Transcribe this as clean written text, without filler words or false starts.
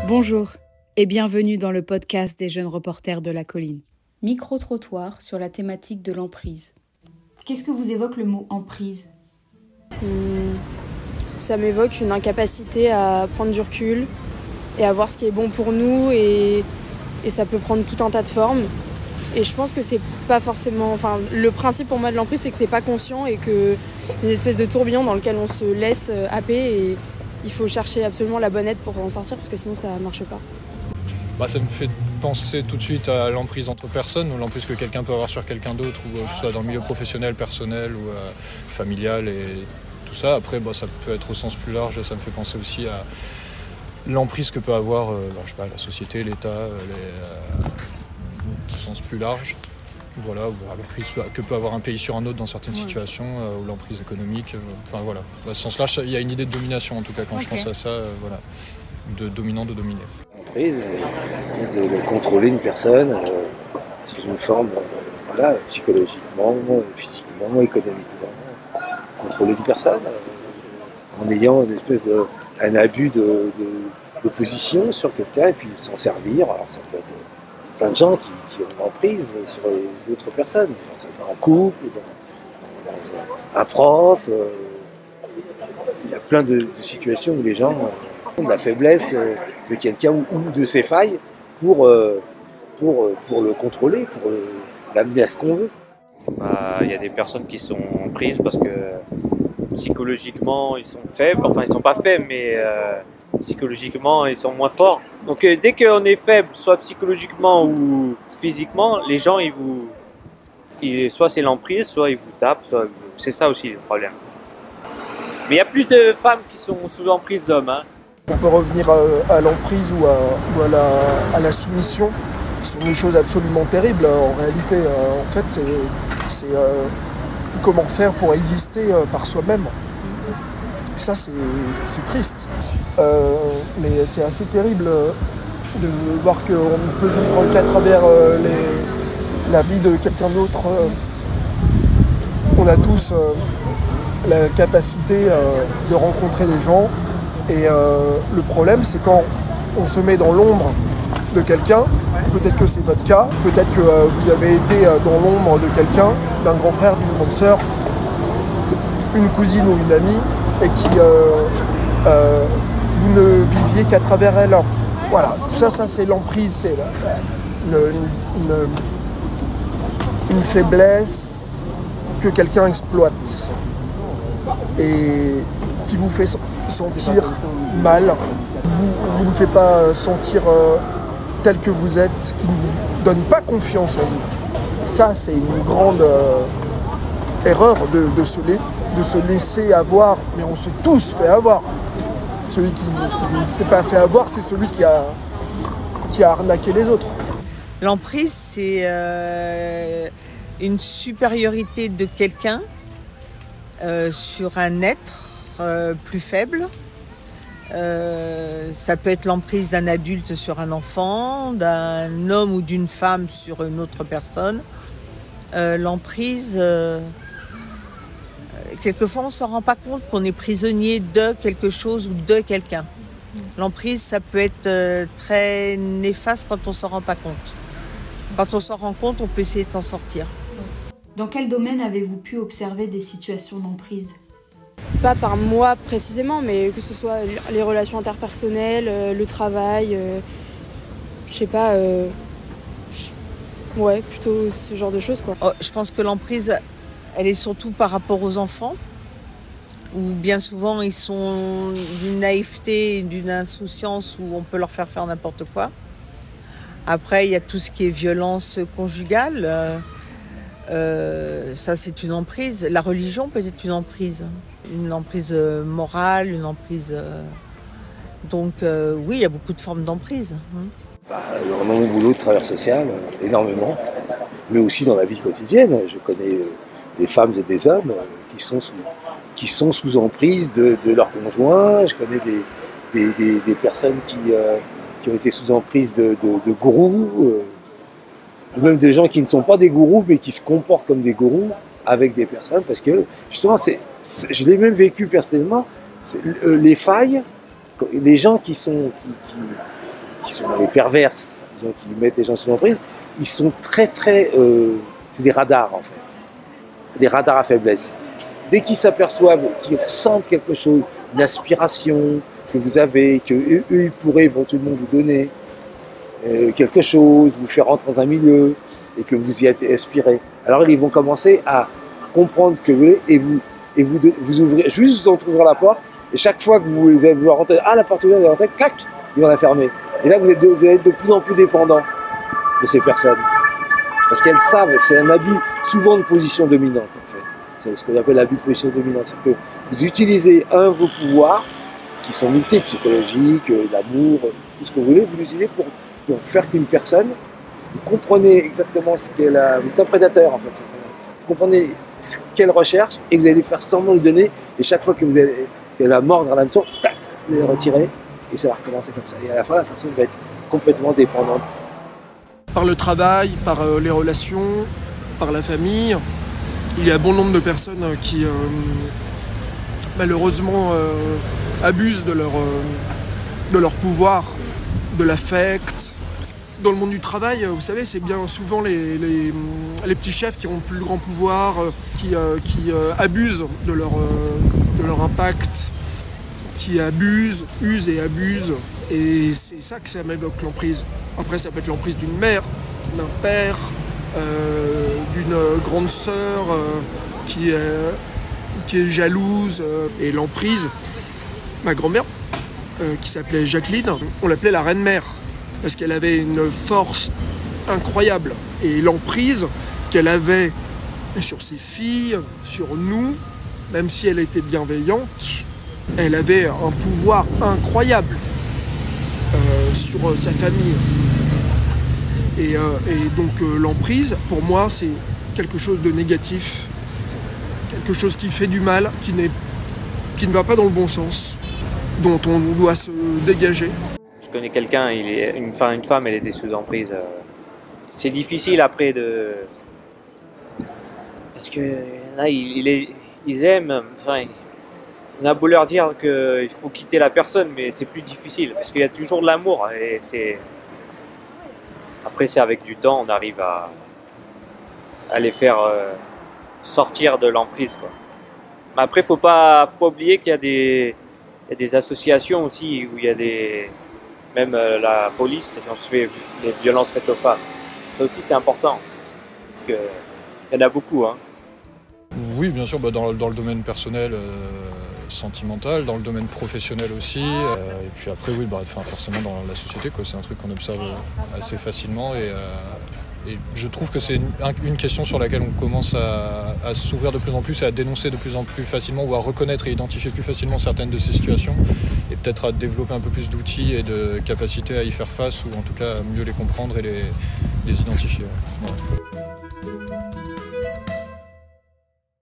Bonjour et bienvenue dans le podcast des jeunes reporters de la colline. Micro-trottoir sur la thématique de l'emprise. Qu'est-ce que vous évoque le mot emprise ? Ça m'évoque une incapacité à prendre du recul et à voir ce qui est bon pour nous et ça peut prendre tout un tas de formes. Et je pense que c'est pas forcément... Enfin, le principe pour moi de l'emprise, c'est que c'est pas conscient et que une espèce de tourbillon dans lequel on se laisse happer et il faut chercher absolument la bonne aide pour en sortir parce que sinon ça marche pas. Ça me fait penser tout de suite à l'emprise entre personnes, ou l'emprise que quelqu'un peut avoir sur quelqu'un d'autre, ou que ce soit dans le milieu professionnel, personnel ou familial et tout ça. Après, ça peut être au sens plus large, ça me fait penser aussi à l'emprise que peut avoir la société, l'État, au sens plus large. Voilà, ou l'emprise que peut avoir un pays sur un autre dans certaines situations, ou l'emprise économique. Dans ce sens-là, il y a une idée de domination en tout cas quand je pense à ça, de dominant, de dominer. L'emprise est de contrôler une personne sous une forme, psychologiquement, physiquement, économiquement, contrôler une personne en ayant une espèce un abus de position sur quelqu'un et puis s'en servir. Alors ça peut être plein de gens qui ont emprise sur d'autres personnes, dans un couple, dans un prof. Il y a plein de situations où les gens ont la faiblesse de quelqu'un ou de ses failles pour le contrôler, pour l'amener à ce qu'on veut. Il y a des personnes qui sont prises parce que psychologiquement ils sont faibles, enfin ils sont pas faibles mais psychologiquement ils sont moins forts. Donc dès qu'on est faible, soit psychologiquement ou physiquement, les gens soit c'est l'emprise, soit ils vous tapent, c'est ça aussi le problème. Mais il y a plus de femmes qui sont sous l'emprise d'hommes. On peut revenir à l'emprise ou à la soumission. Ce sont des choses absolument terribles. En réalité, c'est comment faire pour exister par soi-même. Ça, c'est triste. Mais c'est assez terrible de voir qu'on peut vivre qu'à travers la vie de quelqu'un d'autre. On a tous la capacité de rencontrer des gens. Et le problème, c'est quand on se met dans l'ombre de quelqu'un, peut-être que c'est votre cas, peut-être que vous avez été dans l'ombre de quelqu'un, d'un grand frère, d'une grande sœur, une cousine ou une amie, et qui vous ne viviez qu'à travers elle. Voilà, tout ça c'est l'emprise, c'est une faiblesse que quelqu'un exploite et qui vous fait sentir mal, vous ne fait pas sentir tel que vous êtes, qui ne vous donne pas confiance en vous. Ça, c'est une grande erreur de se laisser avoir, mais on s'est tous fait avoir. Celui qui ne s'est pas fait avoir, c'est celui qui a arnaqué les autres. L'emprise, c'est une supériorité de quelqu'un sur un être plus faible. Ça peut être l'emprise d'un adulte sur un enfant, d'un homme ou d'une femme sur une autre personne. L'emprise, quelquefois on ne s'en rend pas compte qu'on est prisonnier de quelque chose ou de quelqu'un. L'emprise, ça peut être très néfaste quand on ne s'en rend pas compte. Quand on s'en rend compte, on peut essayer de s'en sortir. Dans quel domaine avez-vous pu observer des situations d'emprise ? Pas par moi précisément, mais que ce soit les relations interpersonnelles, le travail, plutôt ce genre de choses, quoi. Je pense que l'emprise, elle est surtout par rapport aux enfants, où bien souvent ils sont d'une naïveté, d'une insouciance où on peut leur faire n'importe quoi. Après, il y a tout ce qui est violence conjugale, ça c'est une emprise. La religion peut être une emprise morale, une emprise... Donc oui, il y a beaucoup de formes d'emprise. Dans mon boulot de travailleur social, énormément, mais aussi dans la vie quotidienne. Je connais des femmes et des hommes qui sont sous emprise de leur conjoint. Je connais des personnes qui ont été sous emprise de gourous, même des gens qui ne sont pas des gourous, mais qui se comportent comme des gourous avec des personnes, parce que justement, je l'ai même vécu personnellement, les failles les gens qui sont les perverses, disons, qui mettent les gens sous emprise, ils sont très c'est des radars en fait, des radars à faiblesse. Dès qu'ils s'aperçoivent, qu'ils ressentent quelque chose, une aspiration que vous avez, que eux ils pourraient éventuellement vous donner quelque chose, vous faire rentrer dans un milieu et que vous y êtes aspiré, alors ils vont commencer à comprendre ce que vous voulez et vous ouvrez, juste vous entrouvrir la porte, et chaque fois que vous allez vouloir rentrer, la porte ouverte, vous allez rentrer, clac, ils vont la fermer. Et là vous allez être de plus en plus dépendant de ces personnes. Parce qu'elles savent, c'est un abus souvent de position dominante en fait. C'est ce qu'on appelle l'abus de position dominante. C'est que vous utilisez vos pouvoirs, qui sont multiples, psychologiques, l'amour, tout ce que vous voulez, vous l'utilisez pour faire qu'une personne, vous comprenez exactement ce qu'elle a. Vous êtes un prédateur en fait. Vous comprenez ce qu'elle recherche et vous allez faire semblant lui donner. Et chaque fois que qu'elle va mordre à l'hameçon, tac, vous allez retirer et ça va recommencer comme ça. Et à la fin, la personne va être complètement dépendante. Par le travail, par les relations, par la famille, il y a bon nombre de personnes qui malheureusement abusent de leur pouvoir, de l'affect. Dans le monde du travail, vous savez, c'est bien souvent les petits chefs qui ont le plus grand pouvoir, qui abusent de leur impact, qui usent et abusent. Et c'est ça que ça m'évoque l'emprise. Après, ça peut être l'emprise d'une mère, d'un père, d'une grande sœur qui est jalouse. Et l'emprise, ma grand-mère, qui s'appelait Jacqueline, on l'appelait la reine-mère, parce qu'elle avait une force incroyable. Et l'emprise qu'elle avait sur ses filles, sur nous, même si elle était bienveillante, elle avait un pouvoir incroyable sur sa famille. Et donc l'emprise, pour moi, c'est quelque chose de négatif, quelque chose qui fait du mal, qui ne va pas dans le bon sens, dont on doit se dégager. Je connais quelqu'un, une femme, elle était sous emprise. C'est difficile après de... Parce que là, ils aiment... Enfin, on a beau leur dire qu'il faut quitter la personne, mais c'est plus difficile, parce qu'il y a toujours de l'amour. Et c'est... Après, c'est avec du temps, on arrive à les faire sortir de l'emprise, quoi. Mais après, faut pas oublier qu'il y a des associations aussi, où il y a même la police, on se fait des violences faites aux femmes. Ça aussi, c'est important, parce qu'il y en a beaucoup, hein. Oui, bien sûr, dans le domaine personnel, sentimental, dans le domaine professionnel aussi. Et puis après, oui, forcément dans la société, quoi. C'est un truc qu'on observe assez facilement. Et je trouve que c'est une question sur laquelle on commence à s'ouvrir de plus en plus et à dénoncer de plus en plus facilement, ou à reconnaître et identifier plus facilement certaines de ces situations, et peut-être à développer un peu plus d'outils et de capacités à y faire face, ou en tout cas à mieux les comprendre et les identifier. Ouais.